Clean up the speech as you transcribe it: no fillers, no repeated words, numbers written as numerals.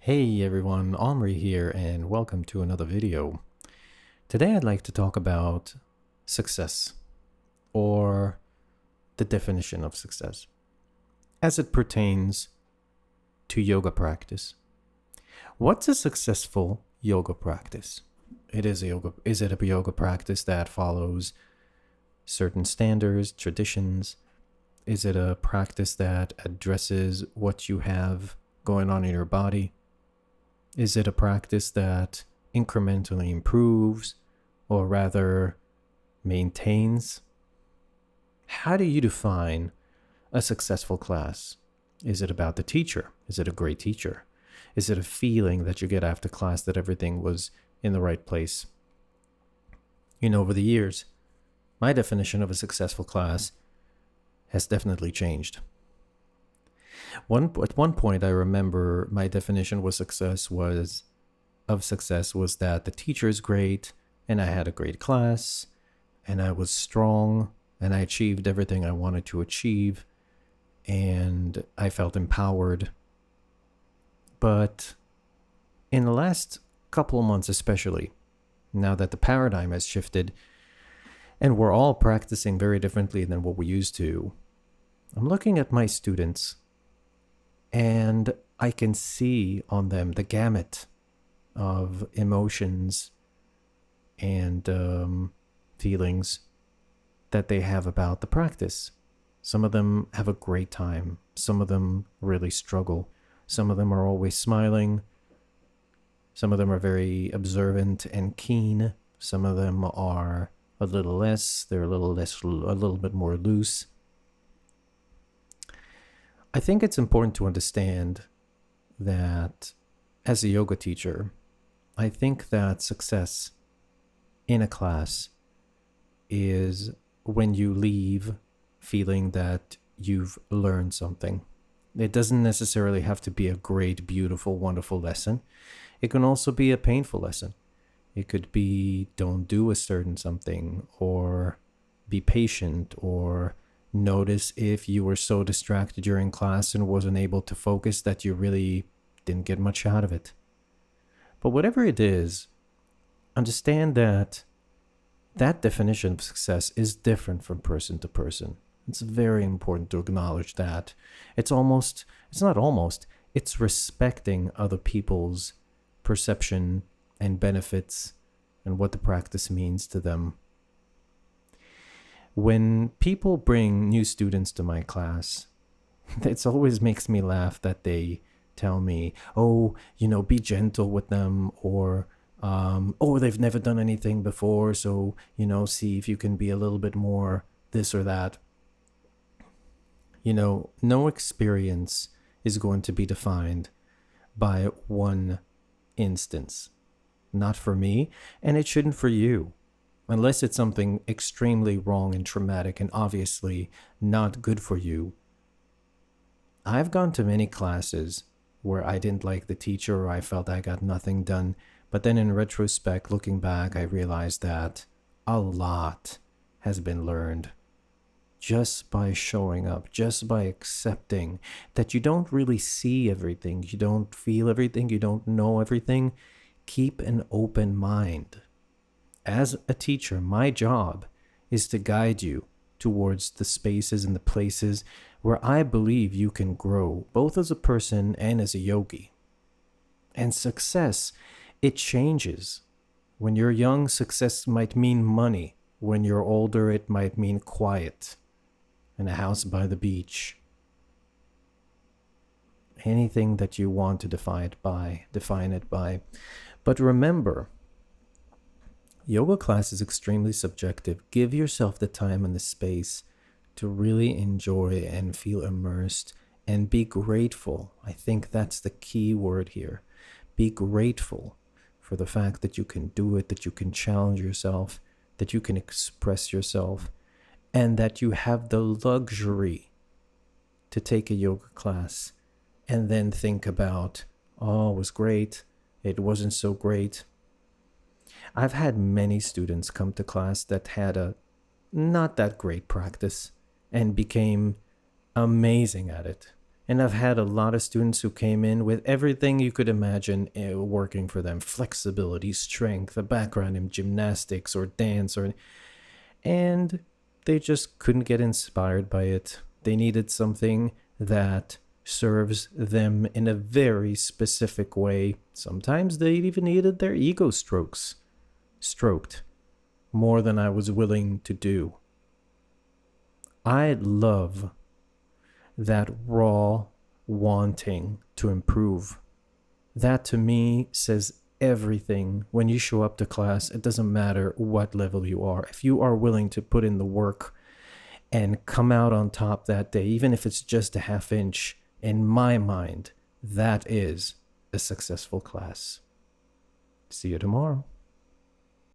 Hey everyone, Omri here and welcome to another video. Today I'd like to talk about success, or the definition of success, as it pertains to yoga practice. What's a successful yoga practice? Is it a yoga practice that follows certain standards, traditions? Is it a practice that addresses what you have going on in your body? Is it a practice that incrementally improves, or rather maintains? How do you define a successful class? Is it about the teacher? Is it a great teacher? Is it a feeling that you get after class that everything was in the right place? Over the years, my definition of a successful class has definitely changed. At one point, I remember my definition of success was that the teacher is great, and I had a great class, and I was strong, and I achieved everything I wanted to achieve, and I felt empowered. But in the last couple of months especially, now that the paradigm has shifted, and we're all practicing very differently than what we used to, I'm looking at my students, and I can see on them the gamut of emotions and feelings that they have about the practice. Some of them have a great time. Some of them really struggle. Some of them are always smiling. Some of them are very observant and keen. Some of them are a little less. They're a little bit more loose. I think it's important to understand that as a yoga teacher, I think that success in a class is when you leave feeling that you've learned something. It doesn't necessarily have to be a great, beautiful, wonderful lesson. It can also be a painful lesson. It could be don't do a certain something, or be patient, or notice if you were so distracted during class and wasn't able to focus that you really didn't get much out of it. But whatever it is, understand that definition of success is different from person to person. It's very important to acknowledge that. It's respecting other people's perception and benefits and what the practice means to them. When people bring new students to my class, it always makes me laugh that they tell me, be gentle with them, or, they've never done anything before, so, see if you can be a little bit more this or that. No experience is going to be defined by one instance. Not for me, and it shouldn't for you. Unless it's something extremely wrong and traumatic and obviously not good for you. I've gone to many classes where I didn't like the teacher, or I felt I got nothing done. But then in retrospect, looking back, I realized that a lot has been learned just by showing up, just by accepting that you don't really see everything, you don't feel everything, you don't know everything. Keep an open mind. As a teacher, my job is to guide you towards the spaces and the places where I believe you can grow, both as a person and as a yogi. And success, it changes. When you're young, success might mean money. When you're older, it might mean quiet and a house by the beach. Anything that you want to define it by. But remember, yoga class is extremely subjective. Give yourself the time and the space to really enjoy and feel immersed and be grateful. I think that's the key word here. Be grateful for the fact that you can do it, that you can challenge yourself, that you can express yourself, and that you have the luxury to take a yoga class and then think about, it was great, it wasn't so great. I've had many students come to class that had a not that great practice and became amazing at it. And I've had a lot of students who came in with everything you could imagine working for them: flexibility, strength, a background in gymnastics or dance, and they just couldn't get inspired by it. They needed something that serves them in a very specific way. Sometimes they even needed their ego stroked more than I was willing to do. I love that raw wanting to improve. That to me says everything. When you show up to class, it doesn't matter what level you are. If you are willing to put in the work and come out on top that day, even if it's just a half inch, in my mind, that is a successful class. See you tomorrow.